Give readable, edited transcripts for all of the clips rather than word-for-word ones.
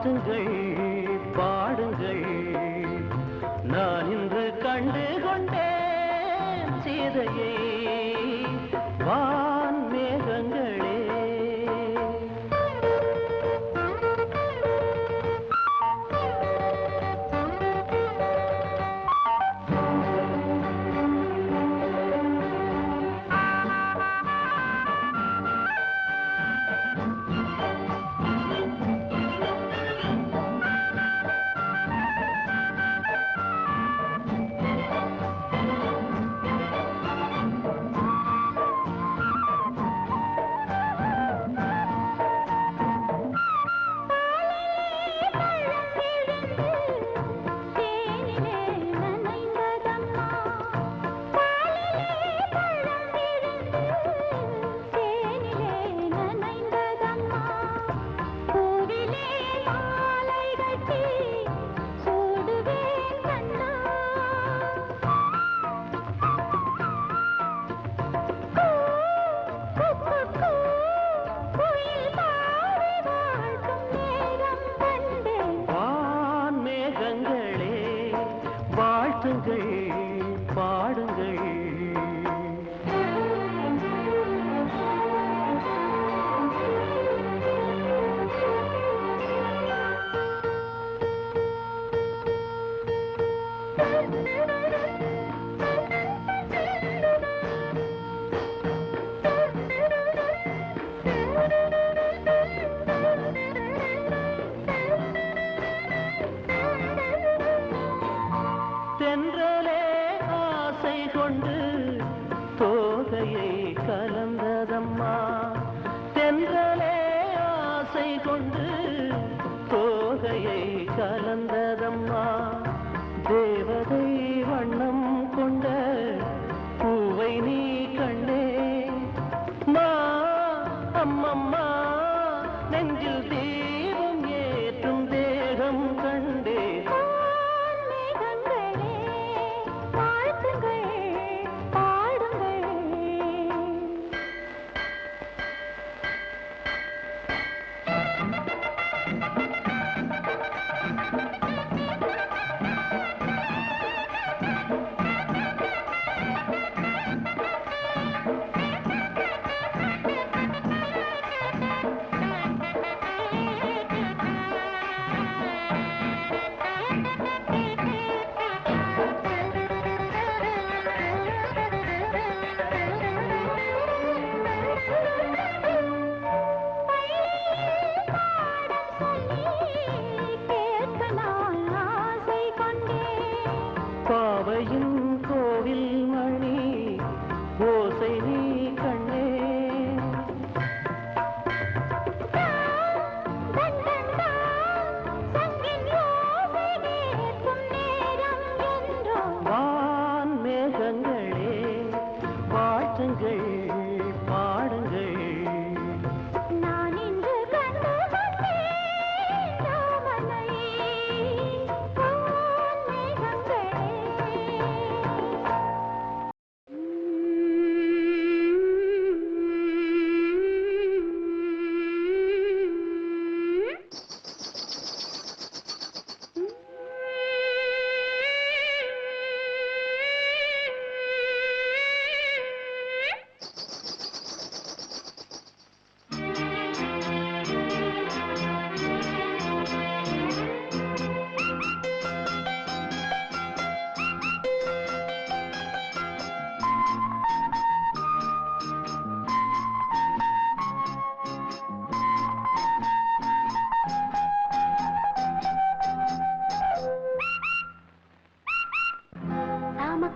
வாழ்த்துங்கள் பாடுங்கள் நான் இன்று கண்டு கொண்டேன் சீதையை வான் மேகங்களே பாடுங்கள் தென்றலே ஆசை கொண்டு தோகையை கலந்ததம்மா தென்றலே ஆசை கொண்டு தோகையை கலந்ததம்மா தேவதை வண்ணம் கொண்ட பூவை நீ கண்டே மா அம்மம்மா நெஞ்சில் தீபம் ஏற்றும் தேகம் கண்டே பாவையின் கோவில் மணி ஓசை நீ கண்ணே வான் மேகங்களே வாழ்த்துங்கள் பாடுங்கள்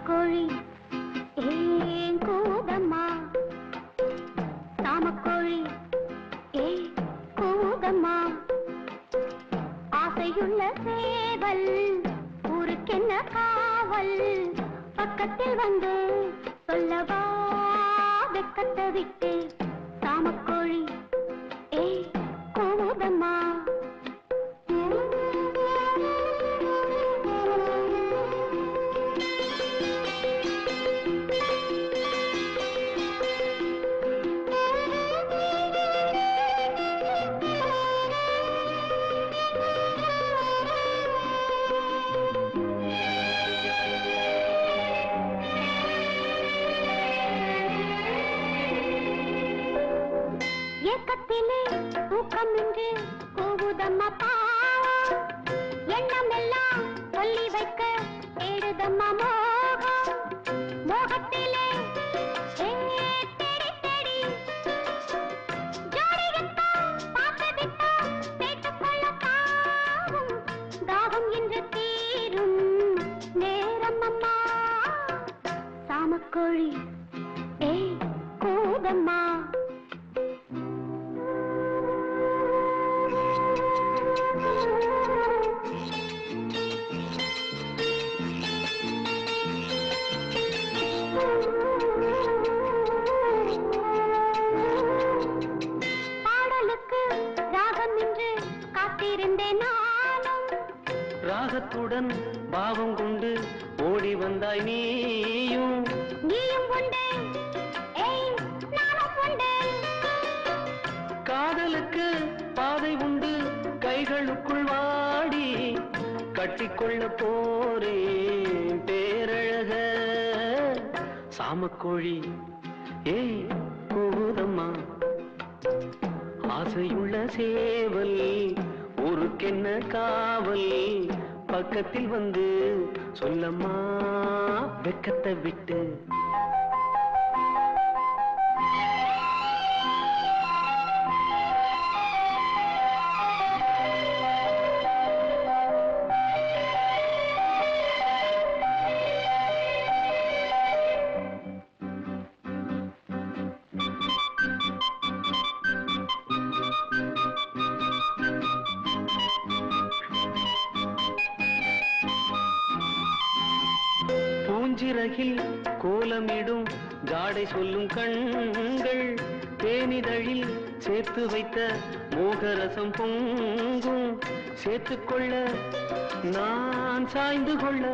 கோழி ஏன் கூதம்மா சாமக்கோழி ஏன் கூதம்மா ஆசையுள்ள சேவல் ஊருக்கென்ன காவல் பக்கத்தில் வந்து சொல்லவா வெக்கத்தை விட்டு சாமக்கோழி ஏன் கூதம்மா யாரம்மா மோகம் மோகத்திலே தேடி தேடி ஜோடியத்தான் பார்த்து விட்டா பேட்டுக்கொள்ள தாவும் தாகம் என்று தீரும் நேரம் அம்மா சாமக்கோழி ஏய் கூதம்மா பாடலுக்கு ராகம் என்று காத்திருந்தேன் நானும் ராகத்துடன் பாவம் கொண்டு ஓடி வந்தாய் நீயும் உண்டு ஏய் நானும் உண்டு காதலுக்கு பாதை உண்டு கைகளுக்குள் வாடி கட்டிக்கொள்ள போறேன் பேரழக சாமக்கோழி ஏய் கூதம்மா ஆசையுள்ள சேவல் ஊருக்கென்ன காவல் பக்கத்தில் வந்து சொல்லம்மா வெக்கத்தை விட்டு பூஞ்சிறகில் கோலமிடும் ஜாடை சொல்லும் கண்கள் தேனிதழில் சேர்த்து வைத்த மோகரசம் பொங்கும் சேர்த்துக்கொள்ள நான் சாய்ந்து கொள்ள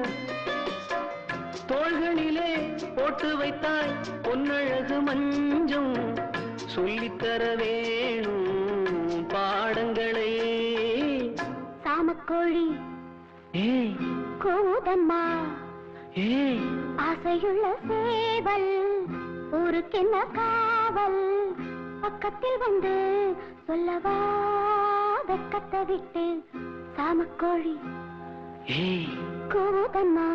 தோள்களிலே போட்டு வைத்தாய் பொன்னழகு மஞ்சம் சொல்லித்தர வேணும் பாடங்களை சாமக்கோழி ஏய் கூதம்மா ஏய் ஆசையுள்ள சேவல் ஊருக்கென்ன காவல் பக்கத்தில் வந்து சொல்லவா வெக்கத்தை விட்டு சாமக்கோழி ஏய் கூதம்மா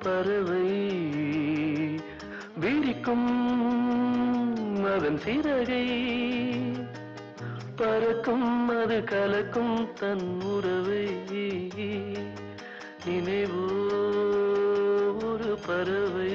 பறவை விரிக்கும் அதன் சிறகை பறக்கும் அது கலக்கும் தன் உறவை நினைவோ ஒரு பறவை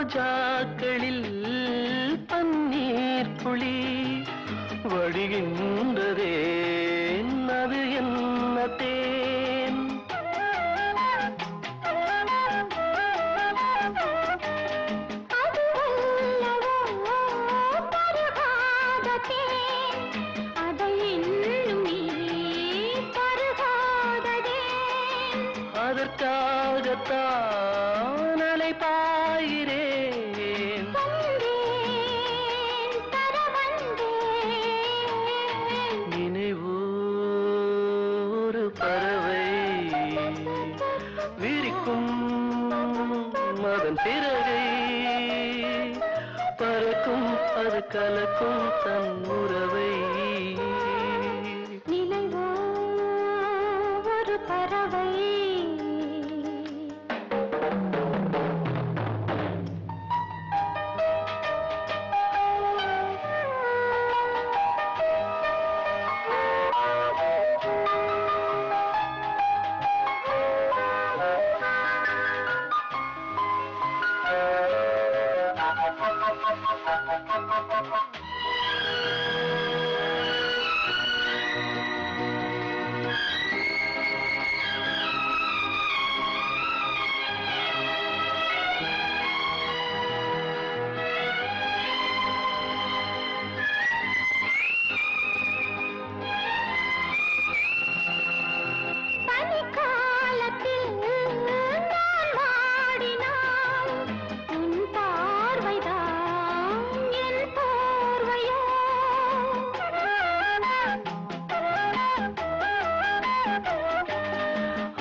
ரோஜாக்களில் பன்னீர் துளி வழிகின்றதே அது என்ன தேன் அதற்காகத்தான் அலை பாய்கிறேன் நினைவோ ஒரு பறவை விரிக்கும் அதன் சிறகை பறக்கும் அது கலக்கும் தன் உறவை பறவை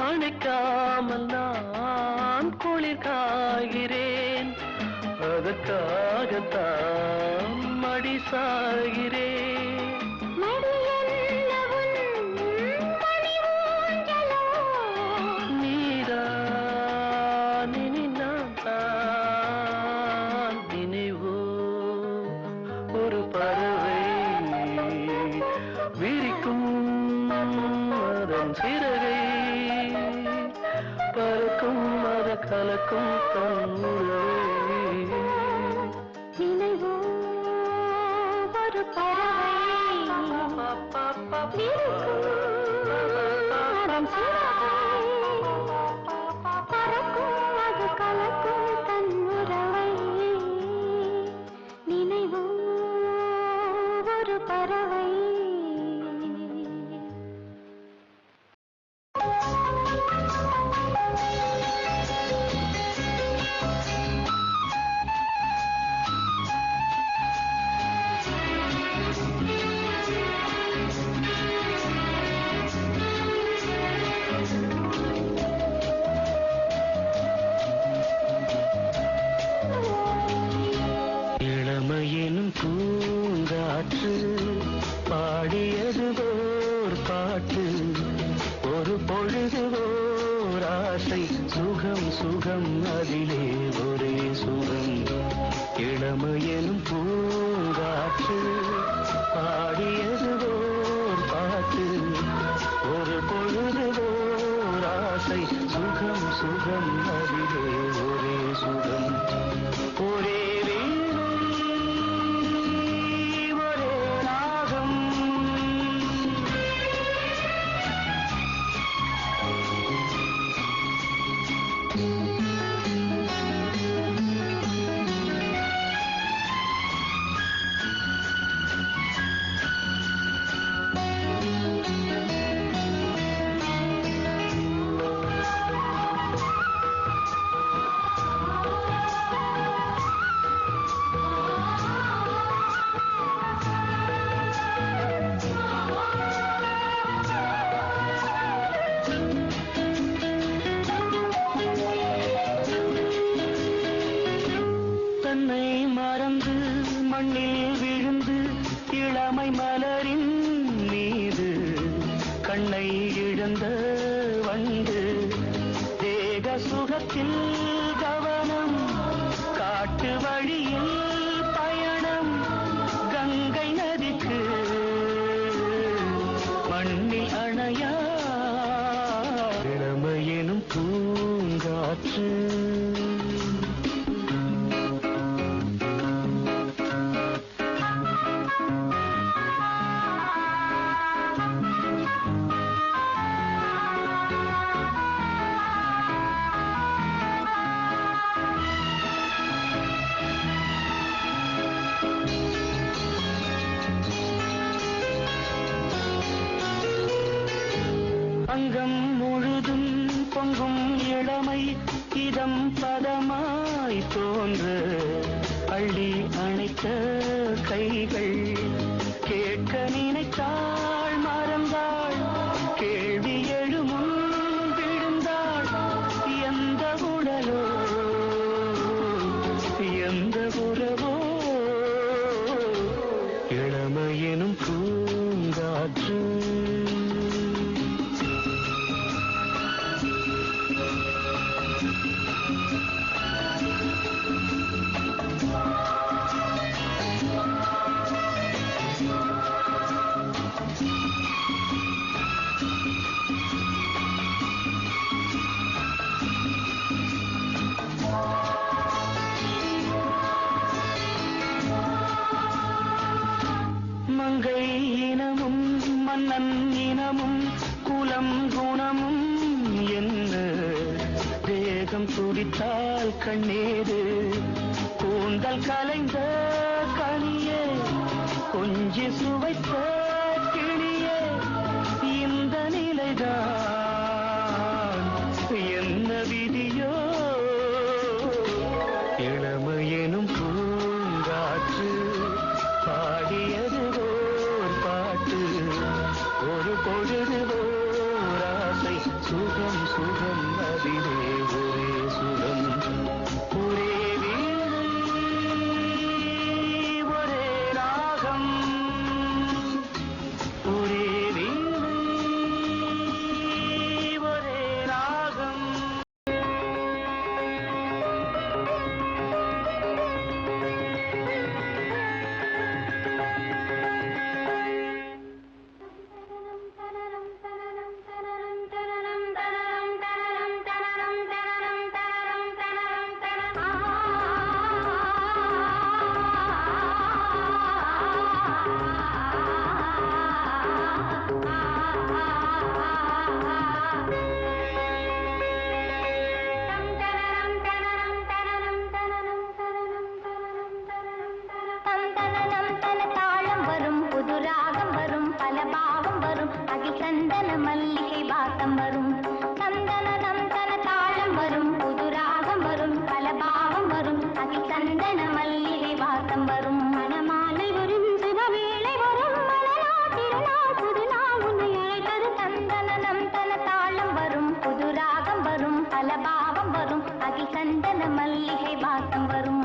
அணைக்காமல் நான் குளிர் காய்கிறேன், அதற்காகத்தான் மடி சாகிறேன். நீதான் இனி நான் தான், நினைவோ ஒரு பறவை விரிக்கும் அதன் சிறகை, பறக்கும் அத கலக்கும் தன் உறவை. நினைவோ ஒரு பறவை அதன் சிறகை, பறக்கும் அது கலக்கும் தன் உறவை. நினைவோ ஒரு பறவை. இளமையினும் பூங்காற்று பாடியது ஓர் பாட்டு, ஒரு பொழுது ஓர் ஆசை, சுகம் சுகம் அதிலே ஒரே சுகம். இளமையினும் பூங்காற்று பாடியது ஓர் பாட்டு, ஒரு பொழுது ஓர் ஆசை, சுகம் சுகம் அதிலே ஒரே சுகம். ஒரே தன்னை மறந்து மண்ணில் விழுந்து இளமை மலரின் மீது கண்ணை இழந்த வண்டு, தேக சுகத்தில் கவனம், காட்டு வழியில் பயணம், கங்கை நதிக்கு மண்ணில் அணையா இளமையெனும் பூங்காற்று. அங்கம் முழுதும் பொங்கும் இளமை, இதம் பதமாய் தோன்ற அள்ளி அணைத்த கைகள், கேட்க நினைத்தாள் மறந்தாள், கேள்வி எழுமுன் விழுந்தாள். எந்த உடலோ எந்த உறவோ, இளமையெனும் பூங்காற்று. நன்னினமும் குலம் குணமும் என்ன தேகம் துடித்தால் கண்ணீரு கூந்தல் கலைந்த கனியே கொஞ்சி சுவைத்த கிளியே இந்த நிலைதான் என்ன விதியோ இளமையெனும் பூங்காற்று பாடியது ஓர் பாட்டு ஒரு பொழுது ஓர் ஆசை சுகம் சுகம் அதிலே ஒரே சுகம் ஒரே வீணை ஒரே ராகம் ஒரே வீணை ஒரே ராகம் சந்தன மல்லிகை வாசம் வரும் சந்தனம் தன தாளம் வரும் புது ராகம் வரும் பல பாவம் வரும் அதில் சந்தன மல்லிகை வாசம் வரும் மணமாலை வரும் சுபவேளை வரும் மலரா திருநாள் புது நாள் உன்னை அழைத்தது சந்தனம் தன தாளம் வரும் புது ராகம் வரும் பல பாவம் வரும் அதில் சந்தன மல்லிகை வாசம் வரும்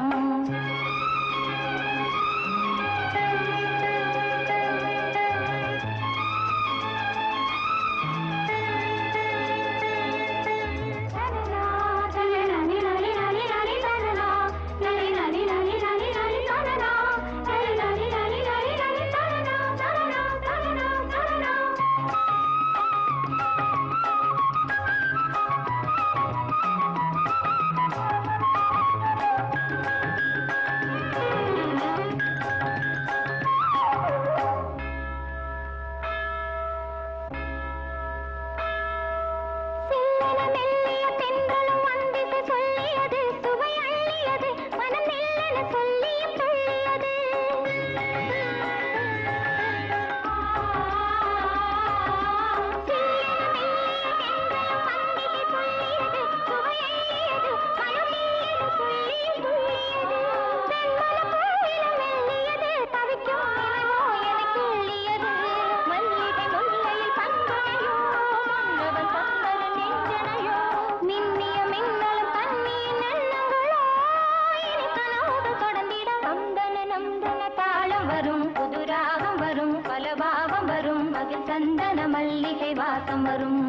சந்தன மல்லிகை வாசம் வரும்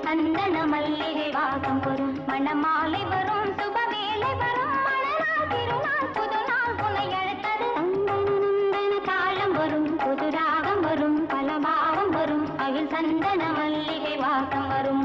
சந்தன மல்லிகை வாசம் வரும் மணமாலை வரும் சுபவேளை வரும் மலரா திருநாள் புது நாள் புனை அழைத்தது சந்தன தாளம் வரும் புது ராகம் வரும் பல பாவம் வரும் அதில் சந்தன மல்லிகை வாசம் வரும்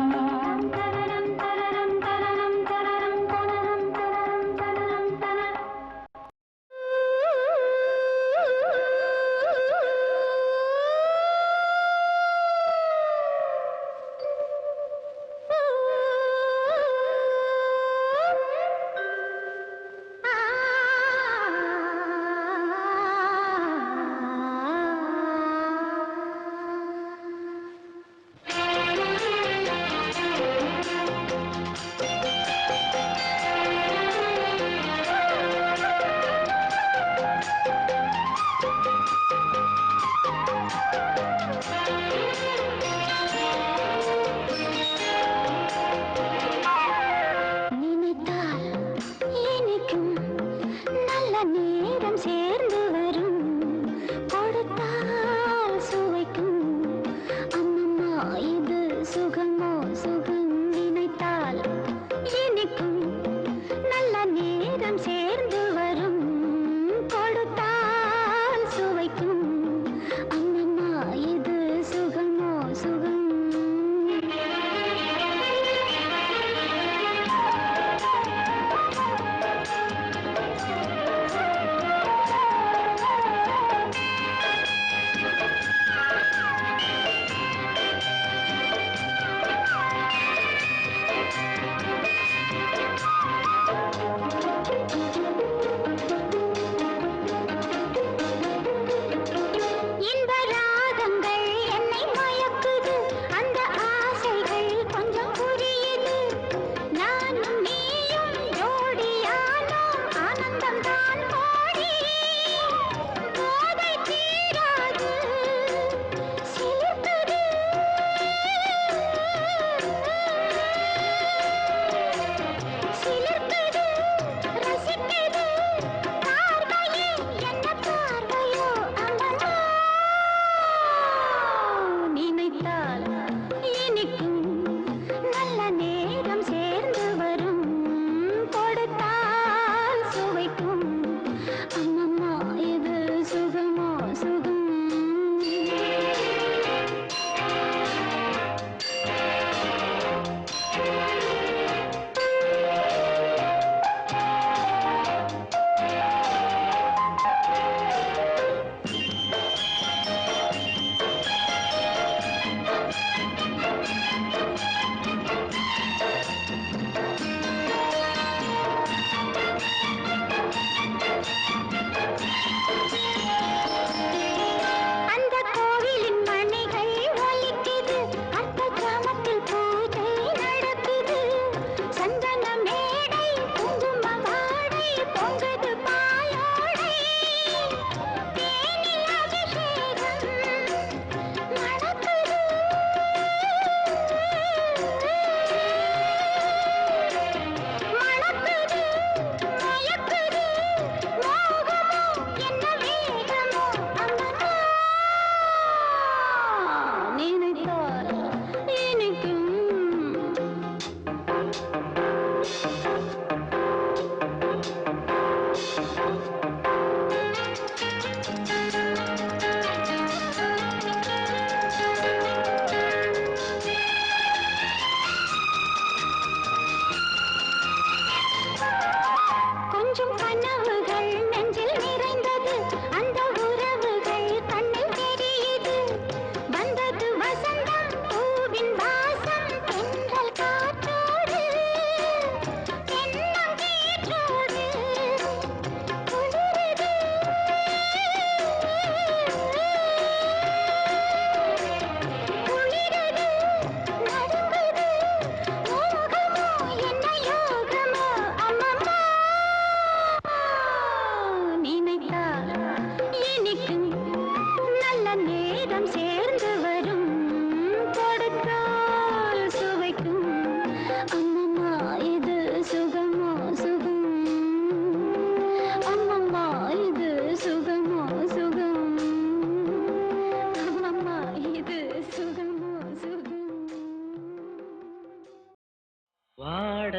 வாட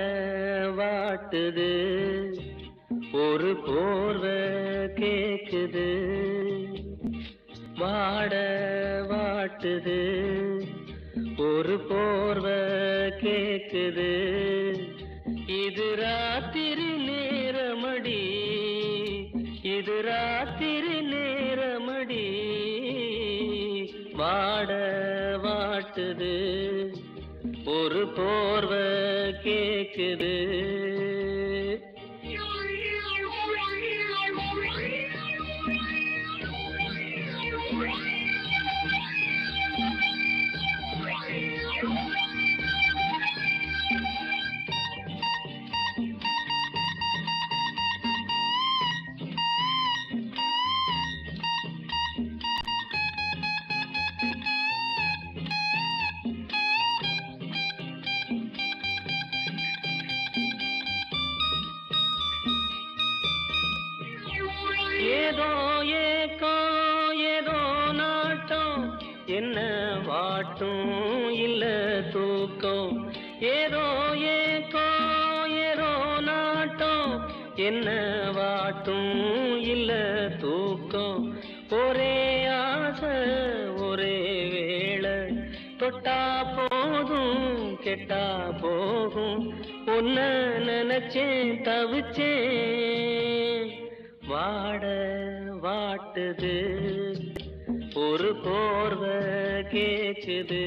வாட்டுது ஒரு போர்வை கேக்குது வாட வாட்டுது ஒரு போர்வை கேக்குது இது ராத்திரி நேரமடி இது ராத்திரி நேரமடி வாட வாட்டுது ஒரு போர்வை கேக்குது ஏதோ ஏக்கம் ஏதோ நாட்டம் என்ன வாட்டும் இல்ல தூக்கம் ஏதோ ஏக்கம் ஏதோ நாட்டம் என்ன வாட்டும் இல்ல தூக்கம் ஒரே ஆசை ஒரே வேளை தொட்டா போதும் கெட்டா போகும் ஒன்ன நினைச்சேன் தவிச்சேன் வாட வாட்டுது ஒரு போர்வை கேக்குது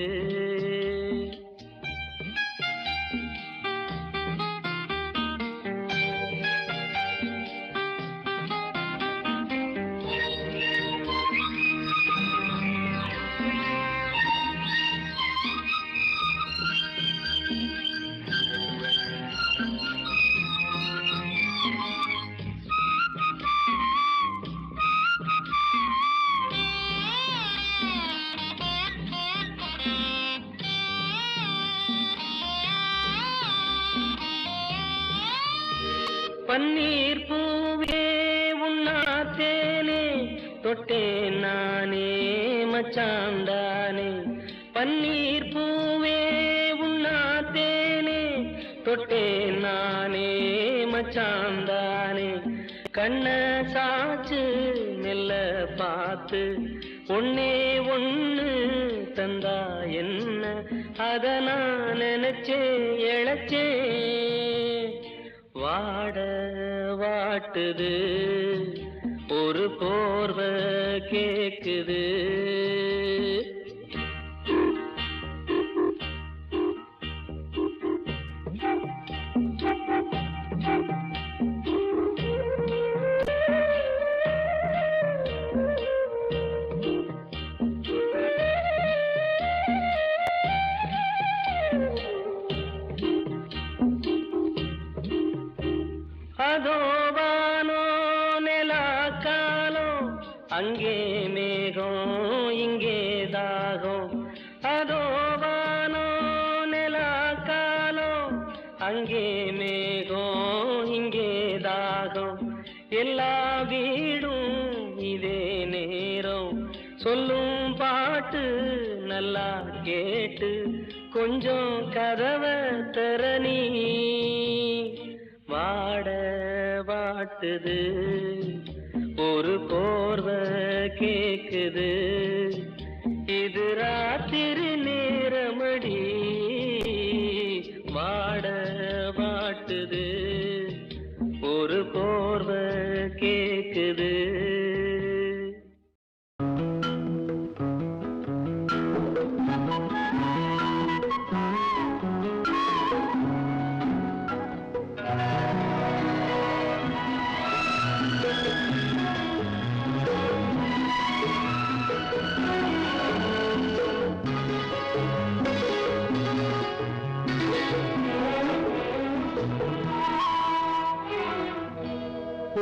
பன்னீர் பூவே உண்ணாத்தேனே தொட்டேன் நானே மச்சாந்தானே பன்னீர் பூவே உண்ணாத்தேனே தொட்டேன் நானே மச்சாந்தானே கண்ண சாச்சு மெல்ல பார்த்து ஒன்னே ஒண்ணு தந்தா என்ன அத நான் நினைச்சே இழைச்சே வாட வாட்டுது ஒரு போர்வை கேக்குது அதோ வானோ நிலா காலம் அங்கே மேகம் இங்கே தாகம் அதோ வானோ நிலா காலம் அங்கே மேகம் இங்கே தாகம் எல்லா வீடும் இதே நேரம் சொல்லும் பாட்டு நல்லா கேட்டு கொஞ்சம் கதவை திறனி வாட வாட்டுது ஒரு போர்வை கேக்குது இது ராத்திரி நேரமடி வாட வாட்டுது ஒரு போர்வை கேக்குது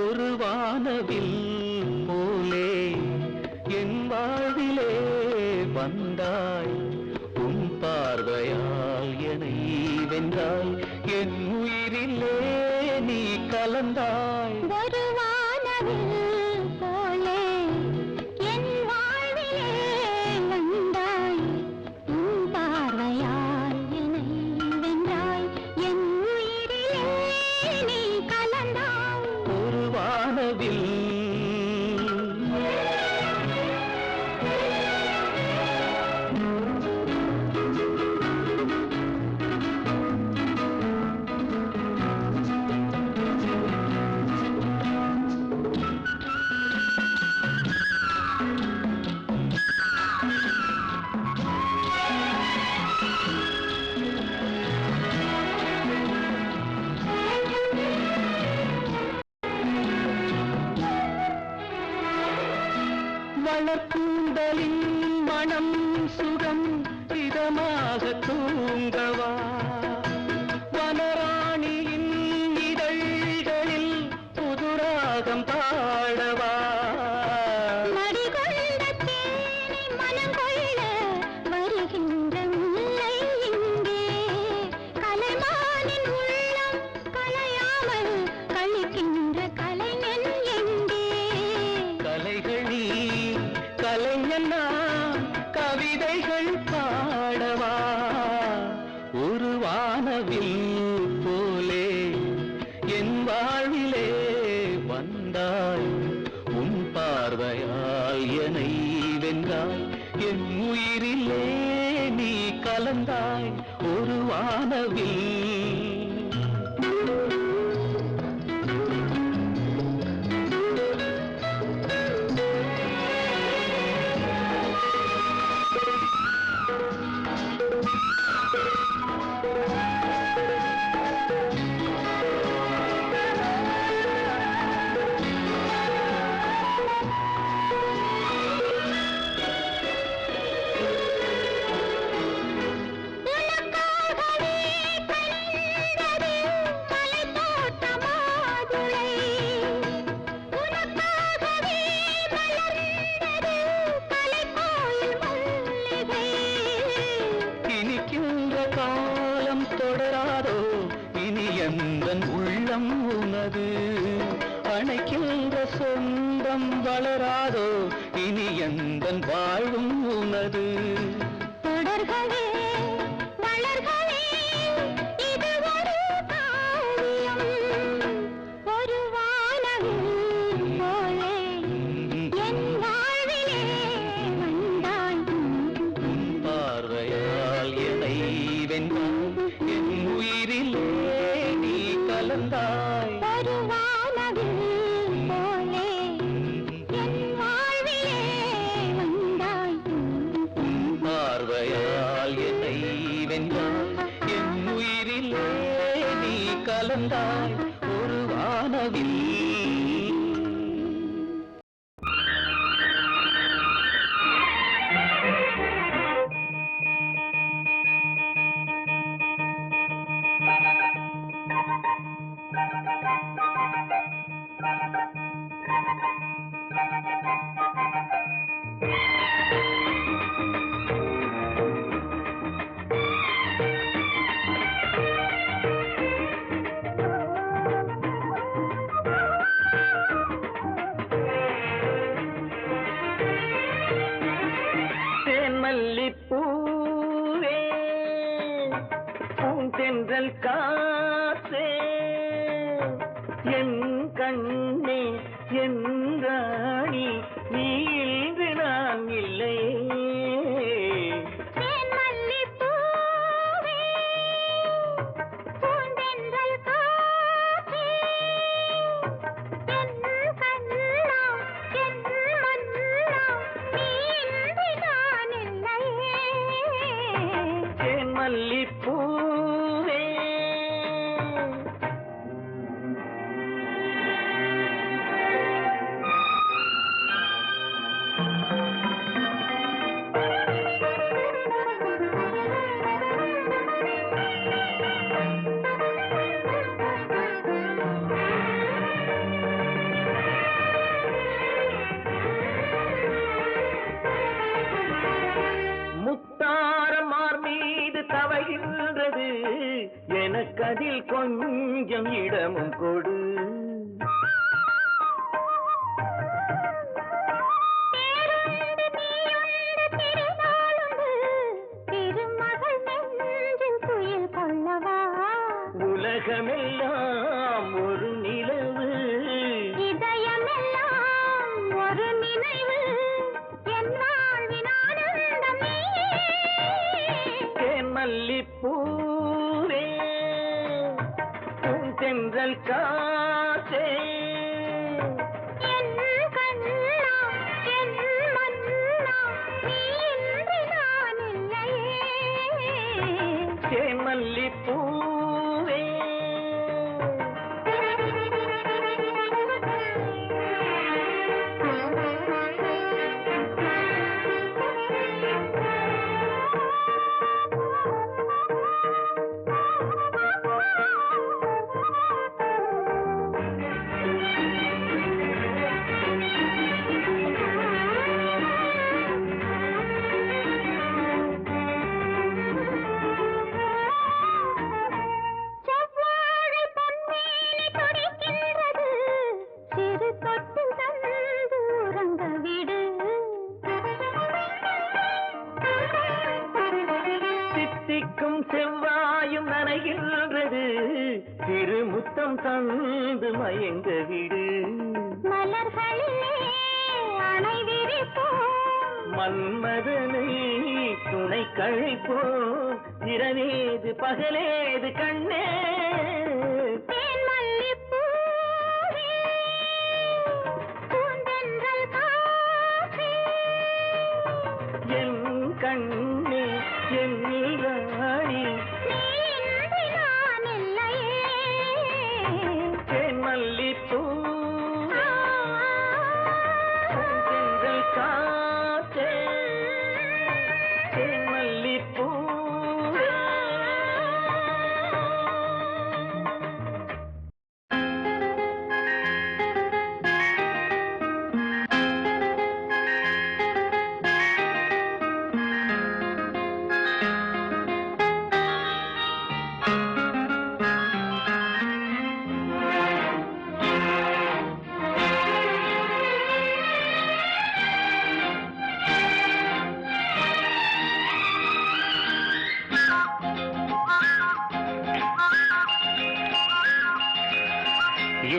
ஒரு வானவில் போலே என் வாழ்விலே வந்தாய் உன் பார்வையால் என்னை வென்றாய் என் உயிரிலே நீ கலந்தாய் ஒரு வானவில் போலே என் வாழ்விலே வந்தாய் உன் பார்வையால் என்னை வென்றாய் என் உயிரிலே மலர்கூந்தலின் மனம் சுகம் இதமாக தூங்கவா வனராணியின் இதழ்களில் புதுராகம் பாடவா மடிகொண்ட தேனை மனம் கொள்ள வருகின்ற முல்லை இங்கே கலைமானின் உள்ளம் கலையாமல் கழிக்கின்ற கலைஞன் எங்கே கலைகள் நீ கலைஞன் நான் கவிதைகள் பாடவா ஒரு வானவில் போலே என் வாழ்விலே வந்தாய் உன் பார்வையால் என்னை வென்றாய் என் உயிரிலே நீ கலந்தாய் ஒரு வானவில் தொடராதோ இனி எந்தன் உள்ளம் உனது அணைக்கின்ற சொந்தம் வளராதோ இனி எந்தன் வாழ்வும் உனது தொடர்களே வளர்களே இது ஒரு காவியம் ஒரு வானவில் போலே என் வாழ்விலே வந்தாய் உன் பார்வையால் என்னை வென்றாய் என் உயிரிலே நீ கலந்தாய் ஒரு வானவில் போலே என் வாழ்விலே வந்தாய் உன் பார்வையால் என்னை வென்றாய் என் உயிரிலே நீ கலந்தாய் ஒரு வானவில் பூவே பூந்தென்றல் காற்றே என் கண்ணே என் ராணி நீ இன்று நான் இல்லை மல்லிப்பூவே தவகின்றது எனக்கதில் கொஞ்சம் இடமும் கொடு உலகமெல்லாம் ஒரு நிலவு இதயமெல்லாம் ஒரு நினைவு என் வாழ்வின் ஆனந்தம் மல்லிப்பூவே பூந்தென்றல் காற்றே என் கண்ணா என் மன்னா நீ இன்று நான் இல்லையே மல்லிப்பூவே தித்திக்கும் செவ்வாயும் நனைகின்றது, திருமுத்தம் தந்து மயங்க விடு. மலர்களிலே அணை விரிப்போம், மன்மதனை துணை கழிப்போம், இரவேது பகலேது கண்ணே. தேன் மல்லிப்பூவே, பூந்தென்றல் காற்றே, என் கண்ணே என் ராணி, நீ இன்றி நான் இல்லையே. தேன் மல்லிப்பூ சென்றல் காற்றே, தேன் மல்லிப்பூ.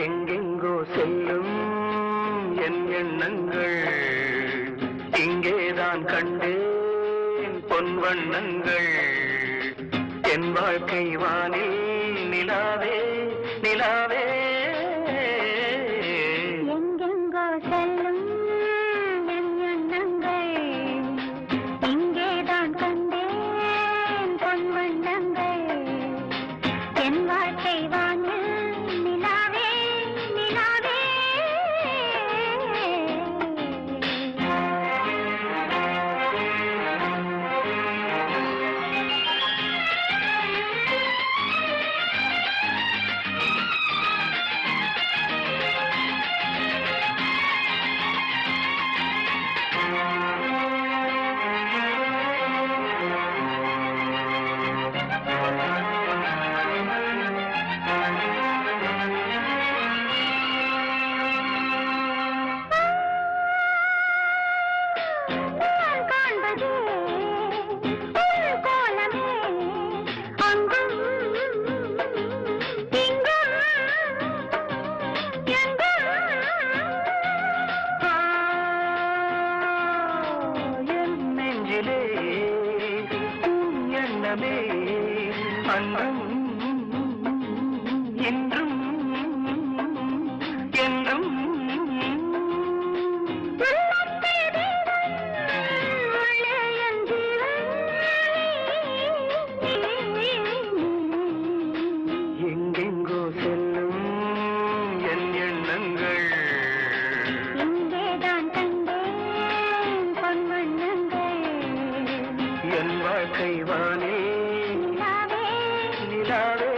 எங்கெங்கோ செல்லும் என் எண்ணங்கள், இங்கேதான் கண்டேன் பொன் வண்ணங்கள். என் வாழ்க்கை வானில் நிலாவே நிலாவே. எங்கெங்கோ செல்லும் என் எண்ணங்கள், இங்கேதான் கண்டேன் பொன் வண்ணங்கள். என் வாழ்க்கை வானில் நிலாவே நிலாவே. நான் காண்பது உன் கோலமே, அங்கும் இங்கும் எங்கும். என் நெஞ்சிலே உன் எண்ணமே, அன்றும் என்றும் என்றும். எங்கெங்கோ செல்லும் என் எண்ணங்கள், இங்கேதான் கண்டேன் பொன் வண்ணங்கள். என் வாழ்க்கை வானே நிலாவே நிலாவே.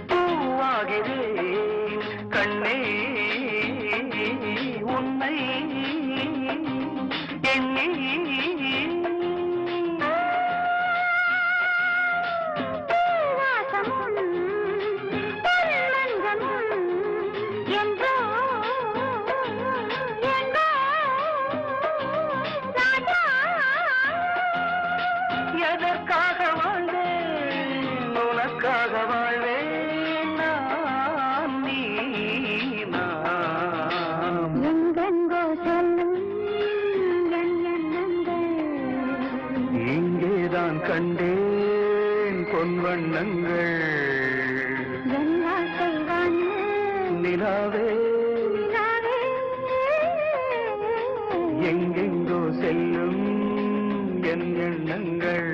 பூவாகிறேன் கண்ணே உன்னை எண்ணி. எதற்காக வாழ்ந்தேன் உனக்காக வாழ்வேன் நான் நீ நாம். எங்கெங்கோ செல்லும் என் எண்ணங்கள், இங்கேதான் கண்டேன் பொன் வண்ணங்கள். என் வாழ்க்கை வானில் நிலாவே நிலா எங்கெங்கோ செல்லும் என் எண்ணங்கள்.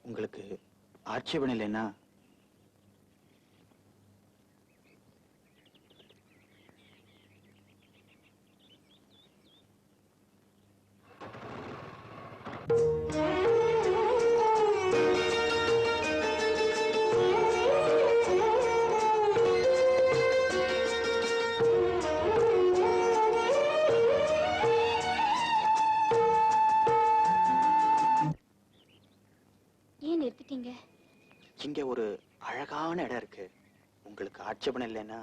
உங்களுக்கு ஆட்சேபணம் இல்லைன்னா இங்க ஒரு அழகான இடம் இருக்கு. உங்களுக்கு ஆட்சேபணம் இல்லைன்னா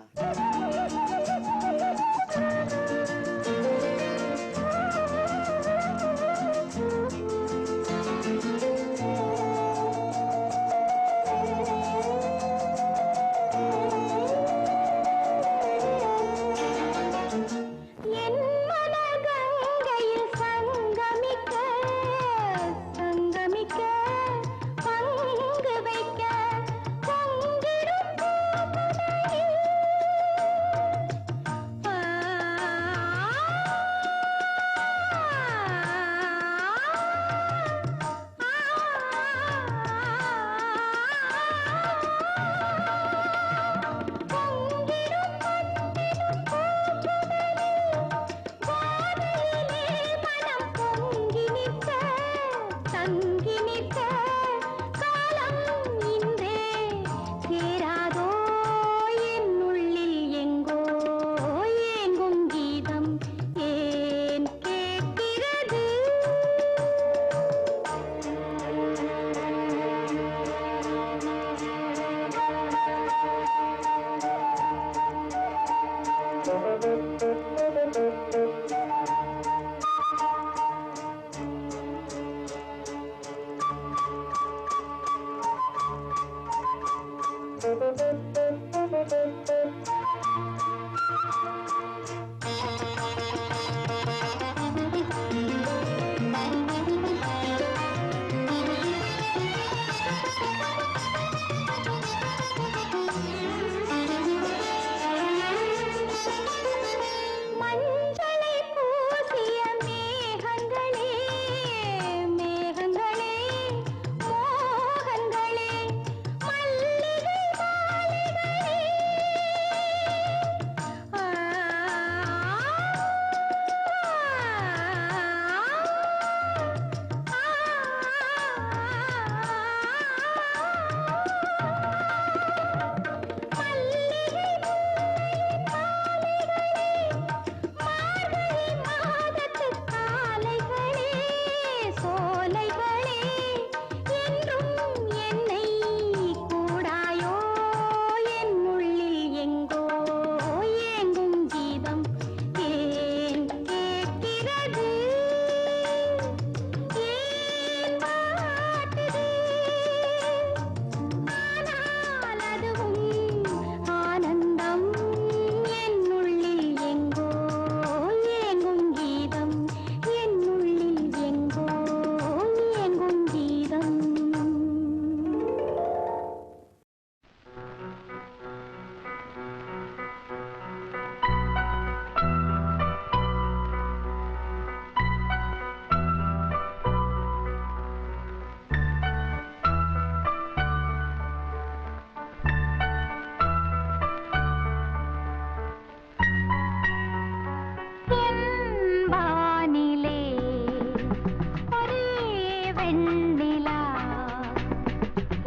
வெண்ணிலா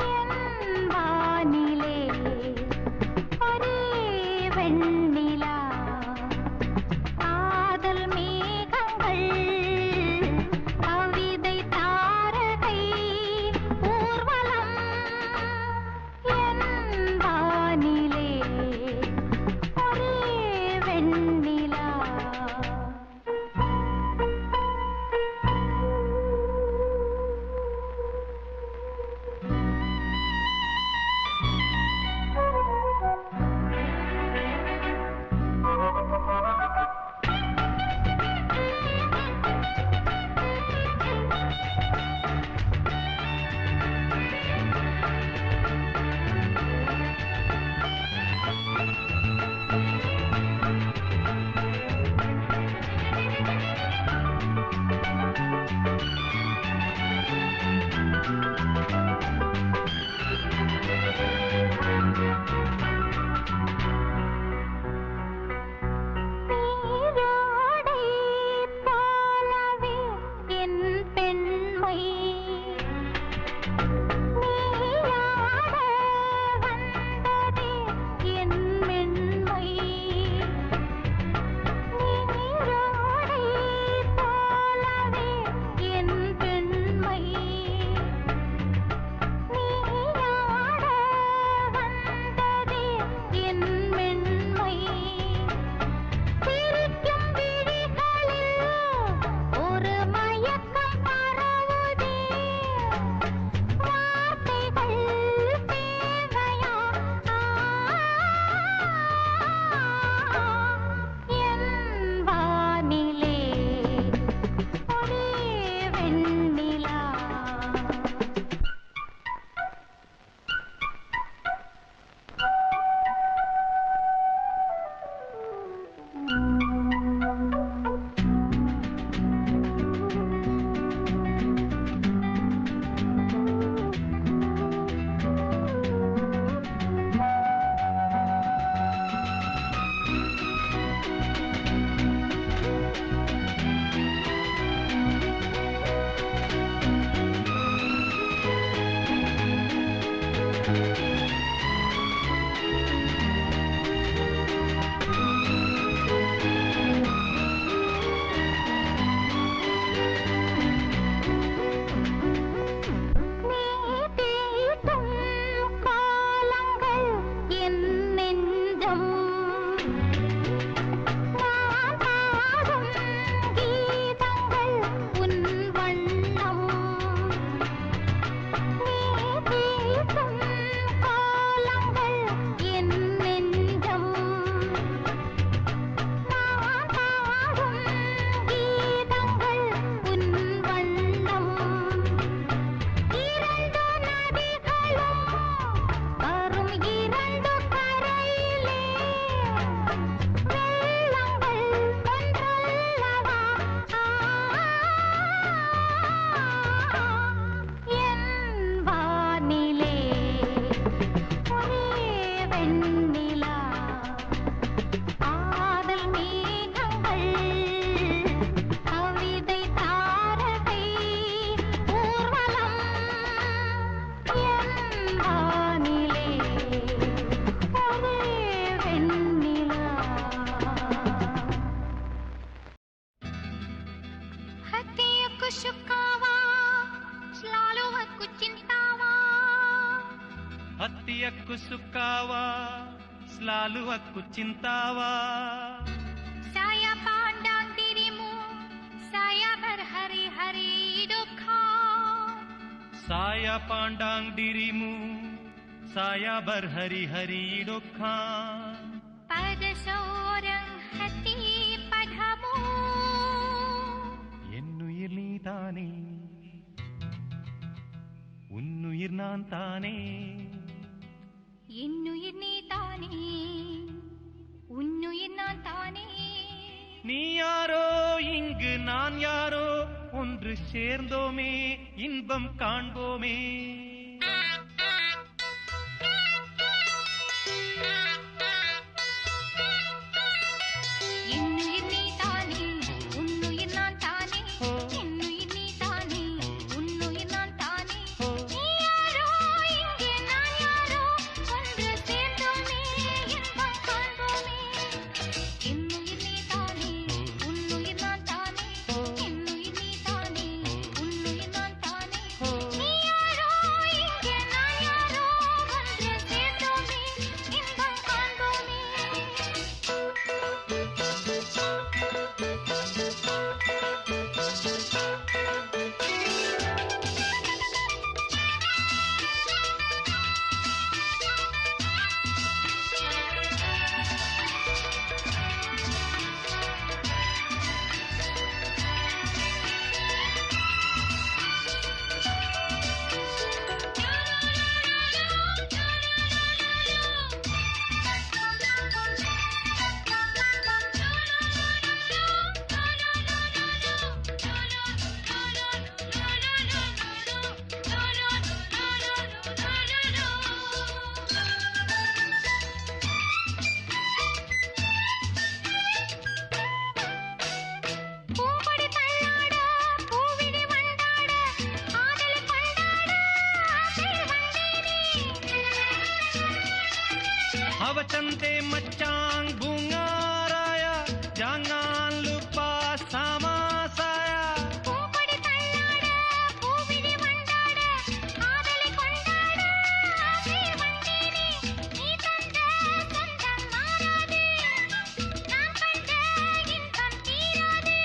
என் வானிலே ஒரே வெண்ணிலா காதல் மேகங்கள் கவிதை தாரகை ஊர்வலம் என் வானிலே ஒரே வெண்ணிலா நீரோடை போலவே என் பெண்மை நீயாட வந்ததே என் மென்மை நீரோடை போலவே என் பெண்மை நீயாட வந்ததே என் மென்மை சிரிக்கும் விழிகளில் ஒரு மயக்கம் பரவுதே வார்த்தைகள் தேவையா என் வானிலே ஒரே வெண்ணிலா நீ தீட்டும் கோலங்கள் என் நெஞ்சம் நான் பாடும் கீதங்கள் உன் வண்ணம் நீ தீட்டும் கோலங்கள் என் நெஞ்சம் நான் பாடும் கீதங்கள் உன் வண்ணம் இரண்டு நதிகளும் வரும் இரண்டு கரையிலே வெள்ளங்கள் ஒன்றல்லவா என் வானிலே ஒரே வெண்ணிலா காதல் மேகங்கள் கவிதை தாரகை ஊர்வலம் என் வானிலே ஒரே வெண்ணிலா హత్యకు శుకావా స్లాలు హక్కు చింతావా ಹತ್ತಿಯಕ್ಕು ಸುಕ್ಕಾವಾ ಸ್ಲಾಲು ಹಕ್ಕು ಚಿಂತಾವಾ saya pandang dirimu saya berhari-hari duka ಸಾಯ ಪಾಂಡಾಂಗ್ ಡಿರಿಮು ಸಾಯ ಬರ್ಹರಿ ಹರಿ ಡೊಕ್ಕಾ pada seorang hati padamu என்னுயிர் நீதானே உன்னுயிர் நான் தானே என்னுயிர் நீதானே உன்னுயிர் நான் தானே நீ யாரோ இங்கு நான் யாரோ ஒன்று சேர்ந்தோமே இன்பம் காண்போமே என்னுயிர் நீதானே உன்னுயிர் நான் தானே என்னுயிர் நீதானே உன்னுயிர் நான் Avachante machang bungaraya jangan lupa sama saya. பூப்படி தள்ளாட பூவிழி வண்டாட காதலை கொண்டாட ஆசை வந்தேனே நீ தந்த சொந்தம் மாறாதே நான் கண்ட இன்பம் தீராதே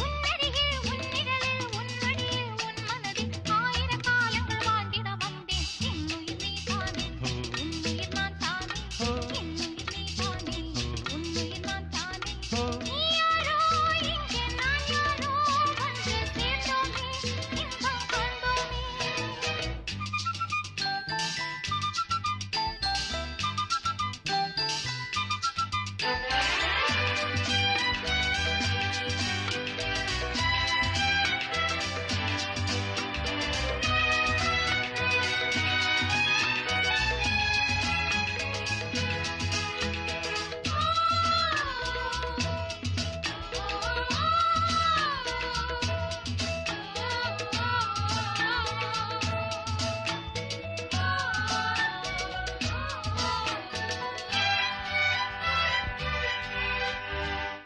உன்னருகே உன்னிடலில் உன்மடியில் உன் மனதில் ஆயிரம் காலங்கள் வாழ்ந்திட வந்தேன் என்னுயிர் நீதானே உன்னுயிர் நான் தானே என்னுயிர் நீதானே உன்னுயிர் நான் தானே நீ யாரோ இங்கே நான் யாரோ வந்து சேர்ந்தோமே இன்பம் கண்டோமே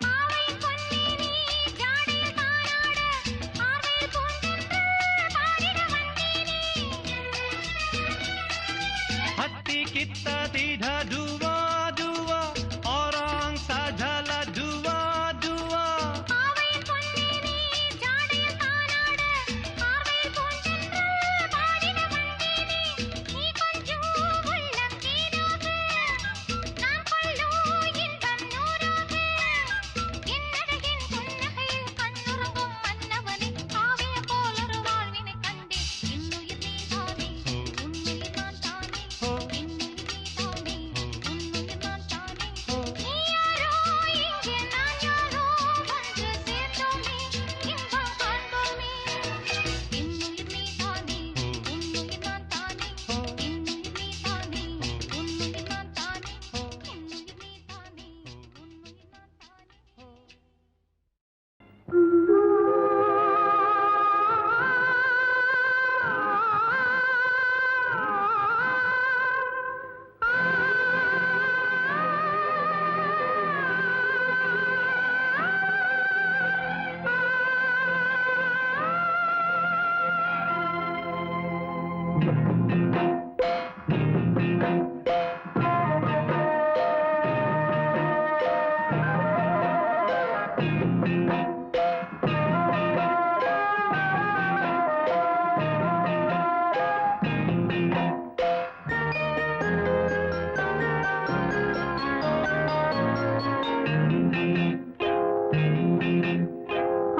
ஆவையின் பொன்னே நீ ஜாடையில் தானாட ஆர்வையில் பூந்தென்று பாடிட வந்தேனே Hati kita tidak dua-dua, orang sajalah dua-dua. ஆவையின் பொன்னே நீ ஜாடையில் தானாட ஆர்வையில் பூந்தென்று பாடிட வந்தேனே நீ கொஞ்சம் உள்ளம் தேனாக நான் கொள்ளும் இன்பம் நூறாக என்னழகின் புன்னகையில் கண்ணுறங்கும் மன்னவனே காவியம் போலொரு வாழ்வினை கண்டேன் என்னுயிர் நீதானே உன்னுயிர் நான் தானே என்னுயிர் நீதானே உன்னுயிர் நான் தானே நீ யாரோ இங்கே நான் யாரோ வந்து சேர்ந்தோமே இன்பம் காண்போமே என்னுயிர் நீதானே உன்னுயிர் நான் தானே என்னுயிர் நீதானே உன்னுயிர் நான் தானே என்னுயிர் நீதானே உன்னுயிர்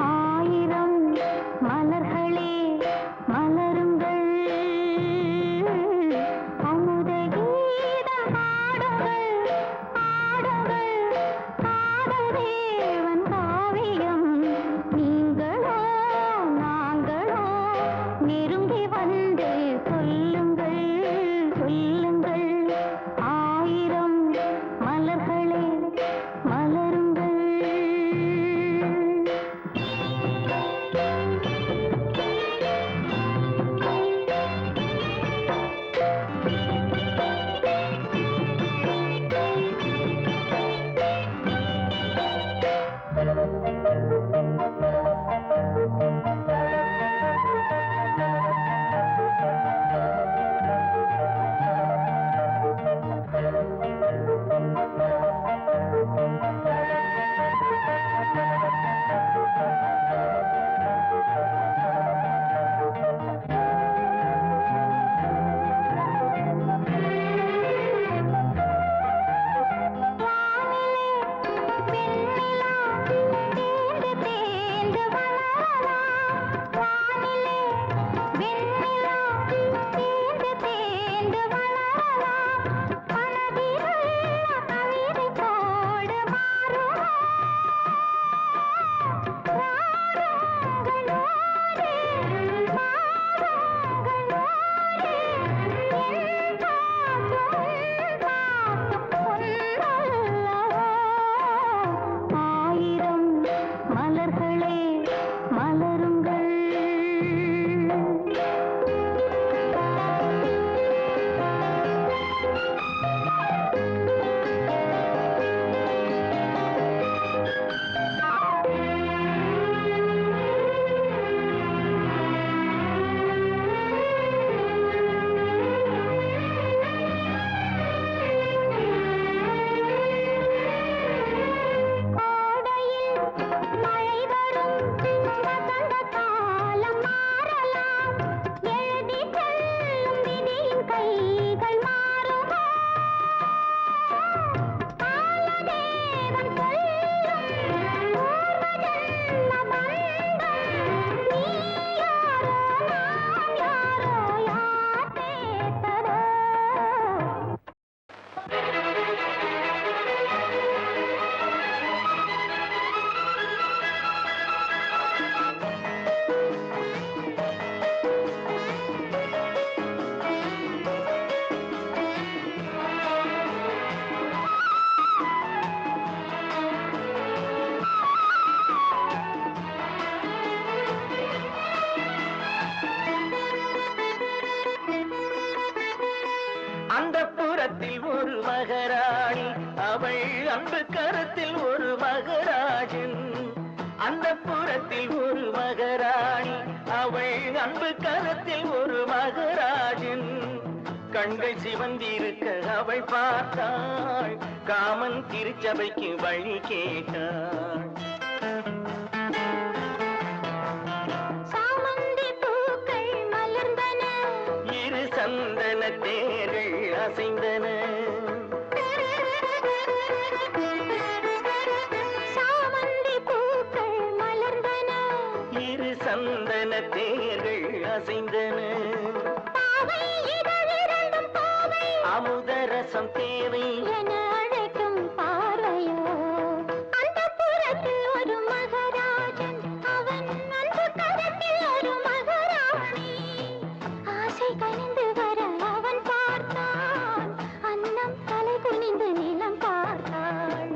ஆயிரம் மலர்களே மலருங்கள் அமுத கீதம் பாடுங்கள் ஆடுங்கள் காதல் தேவன் காவியம் நீங்களோ நாங்களோ நெருங்கி வந்து சொல்லுங்கள் சொல்லுங்கள் ஆயிரம் மலர்களே மலருங்கள் அன்பு கரத்தில் ஒரு மகராஜன், அந்த புறத்தில் ஒரு மகராணி. அவள் அன்பு கரத்தில் ஒரு மகராஜன், கண்கள் சிவந்திருக்க அவள் பார்த்தாள், காமன் திருச்சபைக்கு வழி கேட்டாள். சந்தன தேர்கள் அசைந்தன, சாமந்தி பூக்கள் மலர்ந்தன, இரு சந்தன தேர்கள் அசைந்தன. அமுதரசம் தேவை என அழைக்கும் பார்வையோ, அந்த புறத்தில் ஒரு மகராஜன், அவன் அன்பு கரத்தில் ஒரு மகராணி. ஆசை கனிந்து வர அவன் பார்த்தான், அன்னம் தலை குனிந்து நிலம் பார்த்தாள்.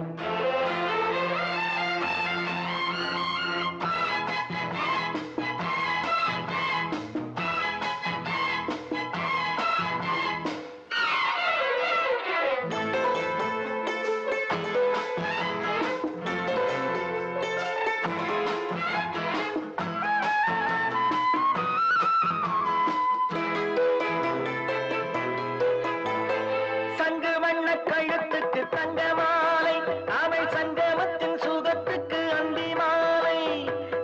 கழுத்துக்கு தங்க மாலை, அவள் சங்கமத்தின் சுகத்துக்கு அந்தி மாலை.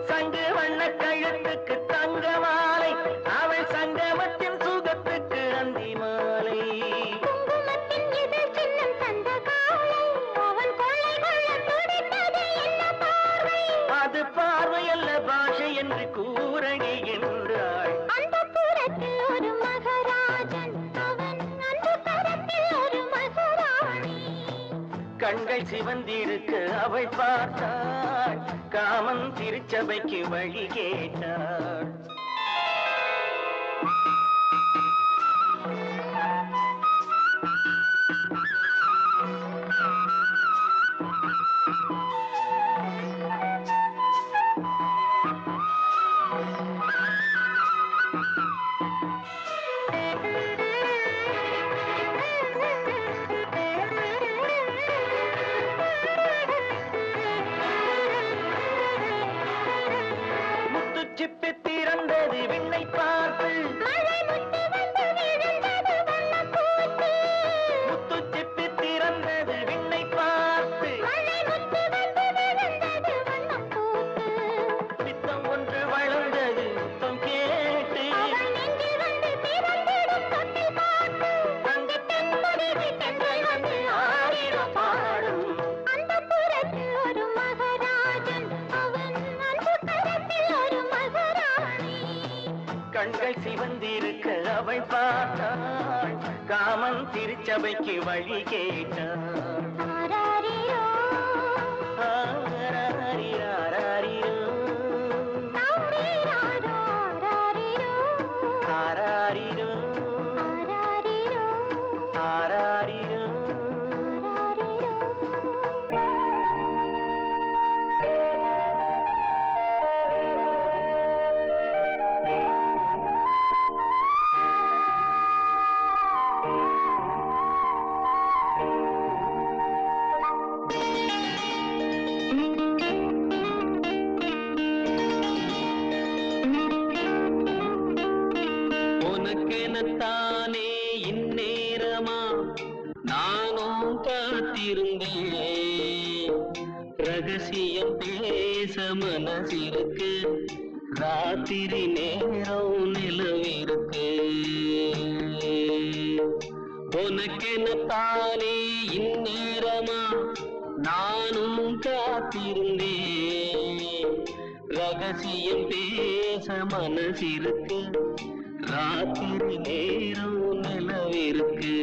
சங்கு வண்ண கழுத்துக்கு தங்க மாலை, அவள் சங்கமத்தின் சுகத்துக்கு அந்தி மாலை. குங்குமத்தின் இதழ் சின்னம் தந்த காலை, அவன் கொள்ளை கொள்ள துடித்தது என்ன பார்வை. அது பார்வையல்ல பாஷை என்று கூறடி என்றாள். அந்த புறத்தில் ஒரு மகராஜன், அவன் அன்பு கரத்தில் ஒரு மகராணி. கண்கள் சிவந்திருக்க அவள் பார்த்தாள், காமன் திருச்சபைக்கு வழி கேட்டாள். முத்துச்சிப்பி திறந்தது விண்ணை பார்த்து, மழை முத்து வந்து விழுந்தது வண்ணப்பூத்து. முத்துச்சிப்பி திறந்தது விண்ணை பார்த்து, மழை முத்து வந்து விழுந்தது வண்ணப்பூத்து. பித்தம் ஒன்று வளர்ந்தது முத்தம் கேட்டு, அவள் நெஞ்சில் வந்து பிறந்திடும் தொட்டில் பாட்டு. தங்கி தென்படி தென்றல் வந்து ஆயிரம் பாடும். அந்த புறத்தில் ஒரு மகராஜன், அவன் அன்பு கரத்தில் ஒரு மகராணி. கண்கள் சிவந்திருக்க அவள் பார்த்தாள், காமன் திருச்சபைக்கு வழி கேட்டாள். ஆராரிரோ, ஆராரிராரிரோ, தாரீராரோ, ஆராரிரோ, ஆராரிரோ, ஆராரிரோ, ஆராரிரோ. ஆராரிரோ. உனக்கெனத்தானே இந்நேரமா நானும் காத்திருந்தேன், ரகசியம் பேச மனசிருக்கு, ராத்திரி நேரம் நிலவிருக்கு. உனக்கெனத்தானே இந்நேரமா நானும் காத்திருந்தேன், ரகசியம் பேச மனசிருக்கு, ராத்திரி நேரம் நிலவிருக்கு.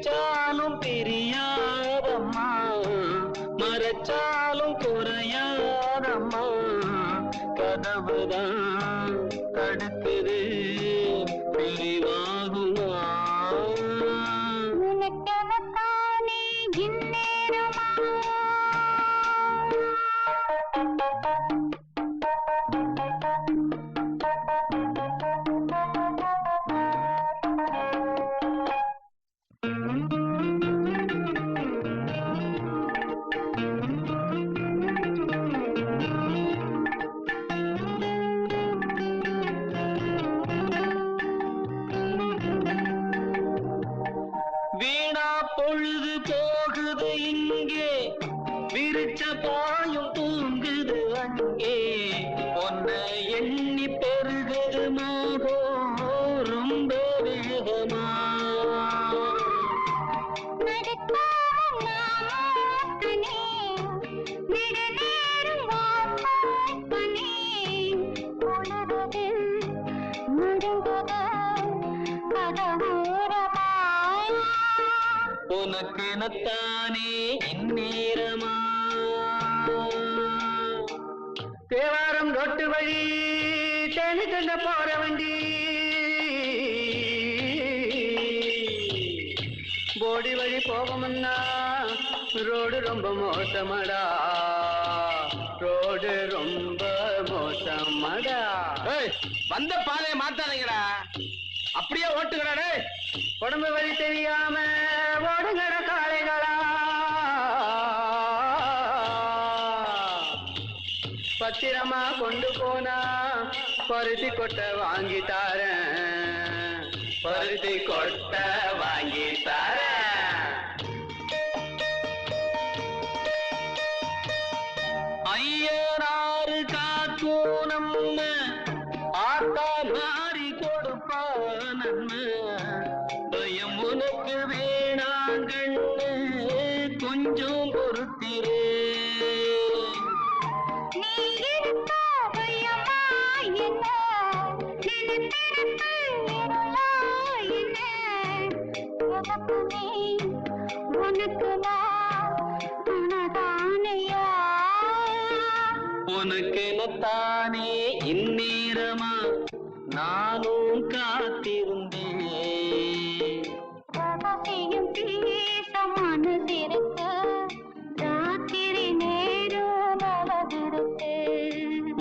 பிரிச்சாலும் பிரியாதம்மா, மறைச்சாலும் குறையாதம்மா, கதவுதான் தடுக்குது பிரிவாகுமா. உனக்கெனத்தானே இந்நேரமா வீணா பொழுது போகுது இங்கே, விரிச்ச பாயும் தூங்குது அங்கே, ஒன்ன எண்ணி பெருகுது மோகம் ரொம்ப வேகமா. உனக்கெனத்தானே இந்நேரமா. தேவாரம் ரொட்டு வழி தேனி தந்த போற வண்டி, போடி வழி போகமுன்னா ரோடு ரொம்ப மோசமடா, ரோடு ரொம்ப மோசமடா. வந்த பாதையை மாத்தாதீங்கடா, அப்படியே ஓட்டுங்கடா. உடம்பு வழி தெரியாம ஓடுங்கட காளைகளா, பத்திரமா கொண்டு போனா பருத்தி கொட்டை வாங்கி தாரேன், பருத்தி கொட்டை வாங்கி தாரேன். ஐயனாறு காக்கும் நம்ம ஆத்தா மாறி கொடுப்பா நன்மை, பயம் உனக்கு வேணாங்கண்ணு கொஞ்சம் பொறுத்திரே. உனக்கெனத்தானே இந்நேரமா நானும் காத்திருந்தேன்.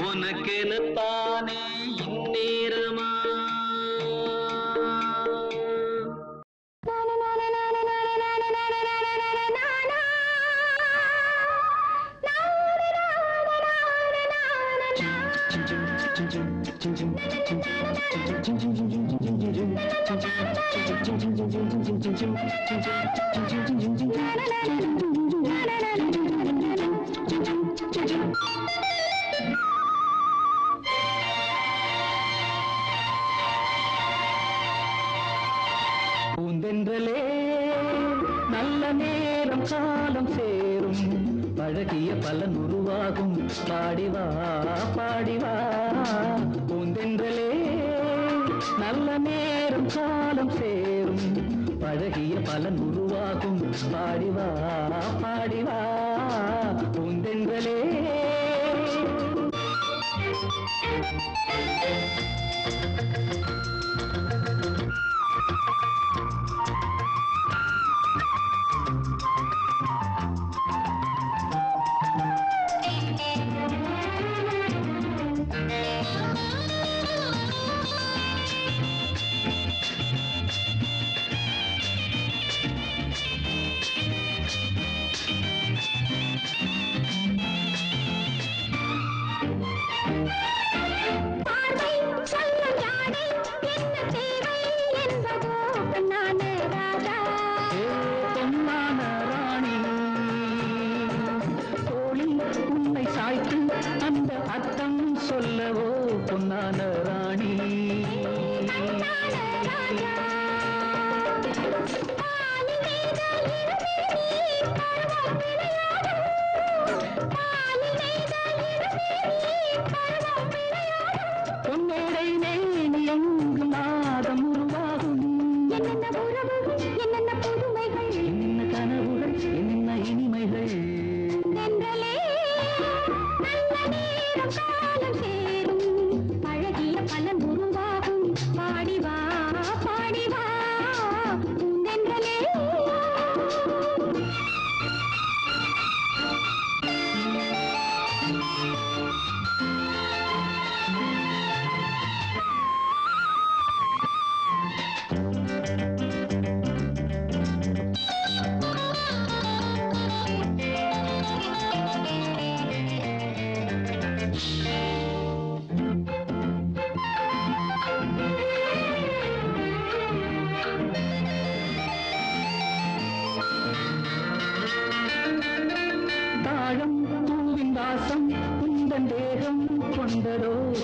உனக்கெனத்தானே இந்நேரமா. பூந்தென்றலே நல்ல நேரம் காலம் சேரும், பழகிய பலன் உருவாகும், பாடிவா பாடிவா. பூந்தென்றலே நல்ல நேரம் காலம் சேரும், பழகிய பலன் உருவாகும், பாடிவா பாடிவா. பூந்தென்றலே என்னென்ன உறவு என்னென்ன புதுமைகள்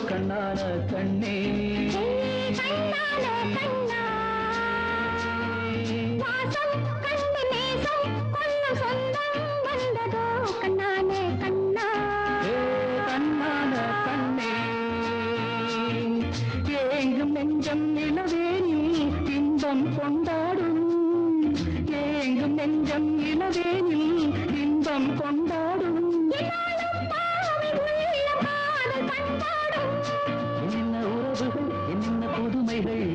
கண்ணான கண்ணே நெஞ்சம் இளவேனில் இன்பம் கொண்டாடும் ஏங்கும் நெஞ்சம் இளவேனில் இன்பம் கொண்டாடும் என்ன உறவுகள் என்ன புதுமைகள்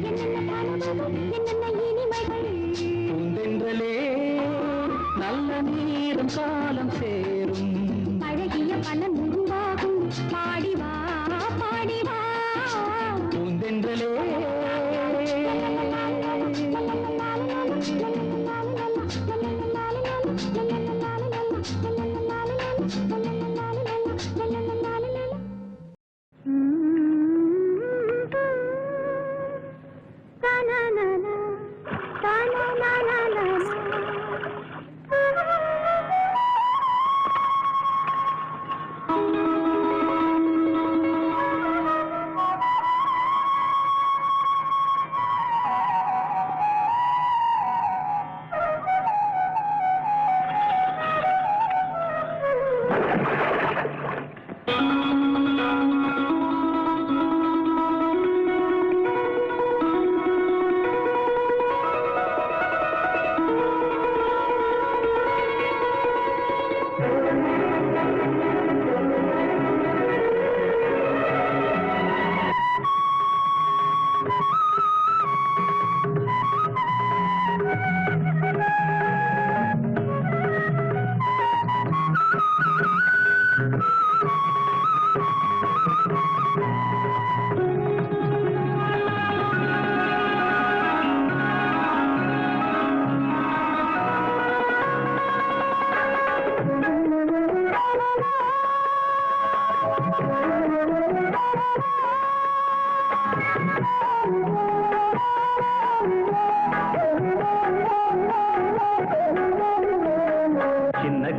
பூந்தென்றலே நல்ல நேரம் காலம் சேரும் அழகிய பலன் உருவாகும் பாடிவா பாடிவா பூந்தென்றலே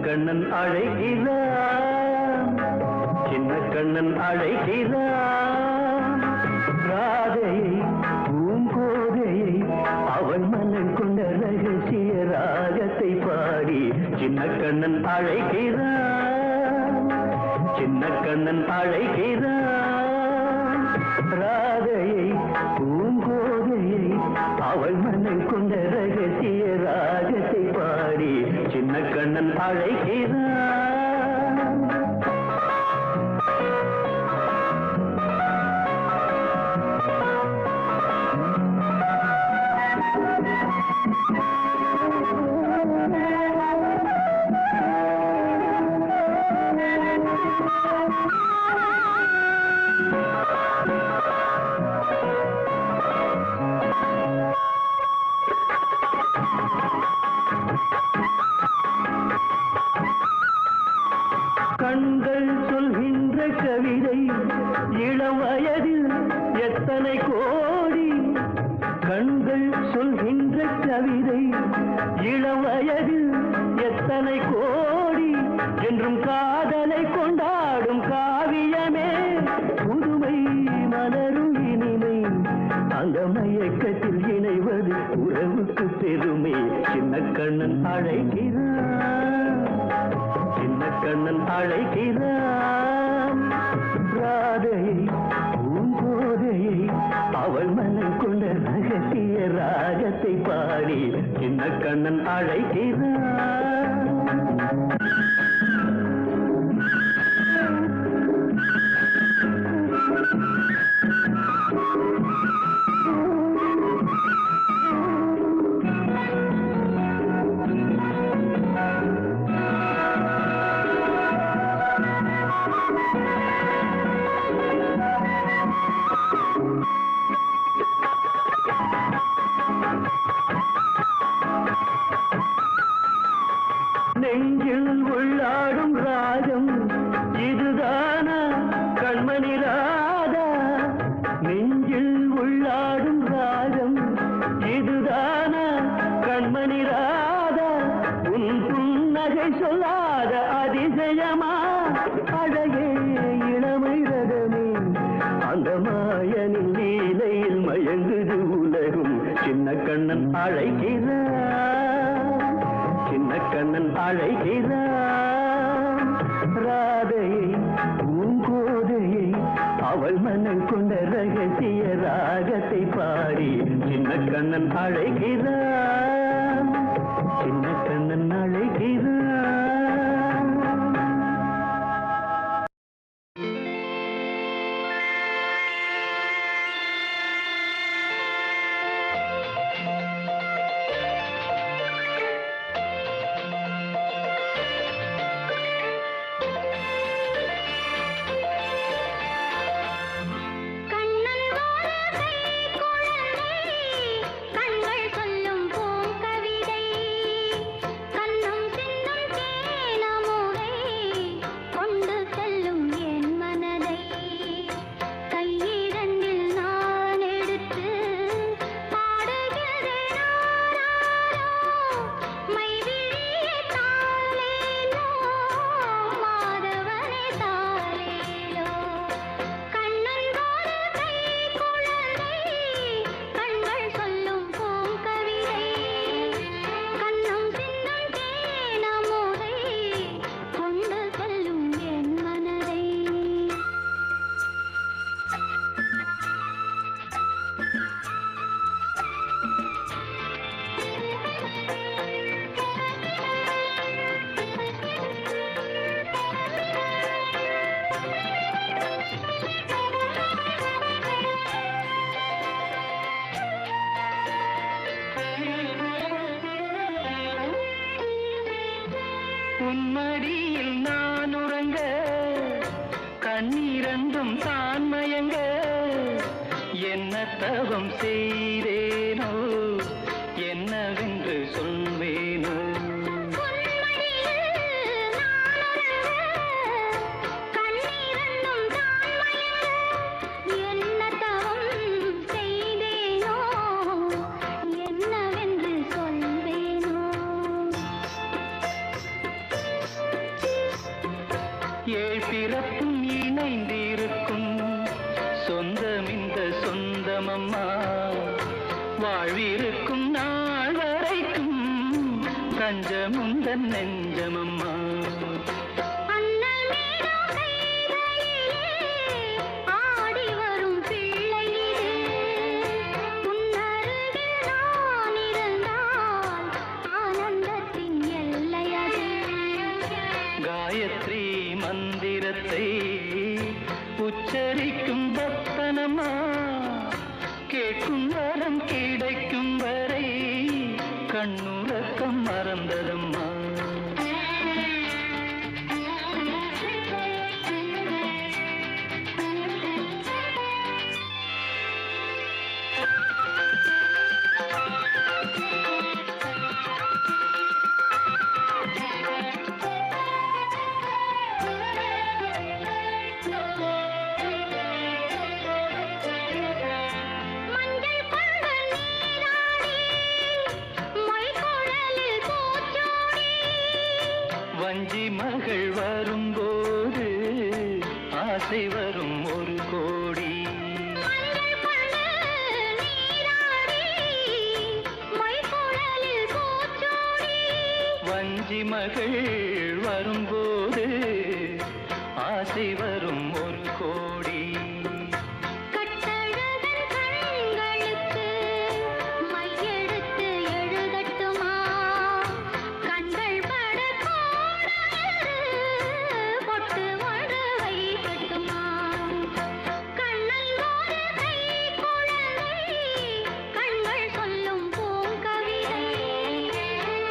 கண்ணன் அழைக்கிறான் சின்ன கண்ணன் அழைக்கிறான் ராதையை பூங்கோதையை அவன் மனம் கொண்ட ரகசிய ராகத்தை பாடி சின்ன கண்ணன் அழைக்கிறான் சின்ன கண்ணன் அழைக்கிறான் ராதையை பூங்கோதையை அவள் மனம் கொண்ட ரகசிய ராகத்தை பாடி சின்ன கண்ணன் அழைக்கிறான் கண்கள் சொல்கின்ற கவிதை இளம் வயதில் எத்தனை கோடி கண்கள் சொல்கின்ற கவிதை இளம் வயதில் எத்தனை கோடி என்றும் காதலை கொண்டாடும் காவியமே புதுமை மலரும் இனிமை அந்த மயக்கத்தில் இணைவது உறவுக்கு பெருமை சின்ன கண்ணன் அழைக்கிறான் சின்ன கண்ணன் அழைக்கிறான் ராதையை பூங்கோதையை அவள் மனம் கொண்ட ரகசிய ராகத்தை பாடி சின்ன கண்ணன் அழைக்கிறான் நெஞ்சில் உள்ள மாயனின் லீலையில் மயங்குது உலகும். சின்ன கண்ணன் அழைக்கிறான், சின்ன கண்ணன் அழைக்கிறான். ராதையை பூங்கோதையை அவள் மனம் கொண்ட ரகசிய ராகத்தை பாடி சின்ன கண்ணன் அழைக்கிறான், சின்ன கண்ணன் அழைக்கிறான். உன்மடியில் நான் உறங்க கண்ணீரண்டும் தான் மயங்க என்ன தவம் செய்தேனோ என்னவென்று சொல்வேனோ. ஏழ் பிறப்பும் இணைந்திருக்கும் சொந்தம் இந்த சொந்தமம்மா, வாழ்விருக்கும் நாள் வரைக்கும் தஞ்சமுந்தன் நெஞ்சமம்மா. காயத்ரி மந்திரத்தை உச்சரிக்கும் பக்தனம்மா, கேட்கும் வரம் கிடைக்கும் வரை கண்ணுறக்கம் மறந்ததம்மா. வஞ்சி மகள் வரும்போது ஆசை வரும் ஒரு கோடி. வஞ்சி மகள் வரும்போது ஆசை வரும் ஒரு கோடி.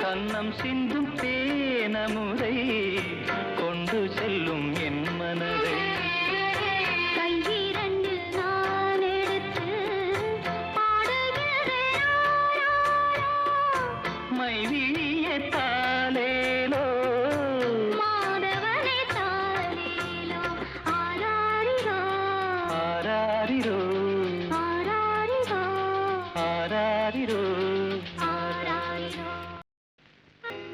கண்ணம் சிந்தும் தேனமுதை கொண்டு செல்லும் என் மனதை. கையிரண்டில் நான் எடுத்து மைவிழிய தாலேலோ மாதவனே தாலேலோ. ஆராரிரோ ஆராரிரோ ஆராரிரோ ஆராரிரோ.